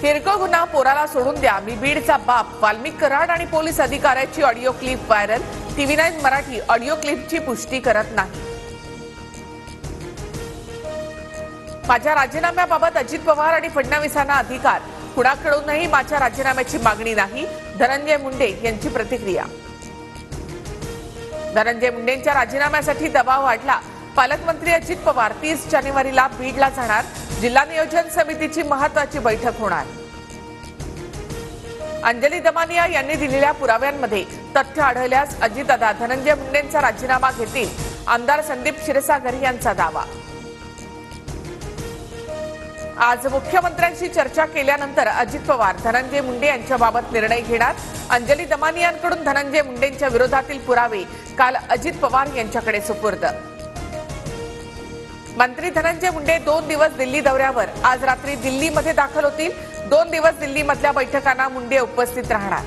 किरकोळ गुन्हा पोराला सोडून द्या, मी बीडचा बाप. वाल्मिक कराड आणि पोलीस अधिकाऱ्याची audio clip viral. TV9 Marathi audio क्लिपची पुष्टी करत नाही. माझ्या राजीनाम्याबाबत अजित पवार आणि फडणवीसांना अधिकार. कुणाकडूनही माझ्या राजीनाम्याची मागणी नाही. धनंजय मुंडे यांची प्रतिक्रिया. धनंजय मुंडेंच्या राजीनाम्यासाठी दबाव वाढला. पालकमंत्री अजित पवार 30 जानेवारीला बीडला जाणार. जिल्हा नियोजन समितीची महत्त्वाची बैठक होणार. अंजली दमानिया यांनी दिलेल्या पुराव्यांमध्ये तथ्य आढळल्यास अजितदादा धनंजय मुंडेंचा राजीनामा घेतील. आमदार संदीप क्षीरसागर यांचा दावा. आज मुख्यमंत्र्यांशी चर्चा केल्यानंतर अजित पवार धनंजय मुंडे यांच्याबाबत निर्णय घेणार. अंजली दमानियांकडून धनंजय मुंडेंच्या विरोधातील पुरावे काल अजित पवार यांच्याकडे सुपूर्द. मंत्री धनंजय मुंडे 2 दिवस दिल्ली दौऱ्यावर. आज रात्री दिल्लीमध्ये दाखल होतील. 2 दिवस दिल्लीमधल्या बैठकांना मुंडे उपस्थित राहणार.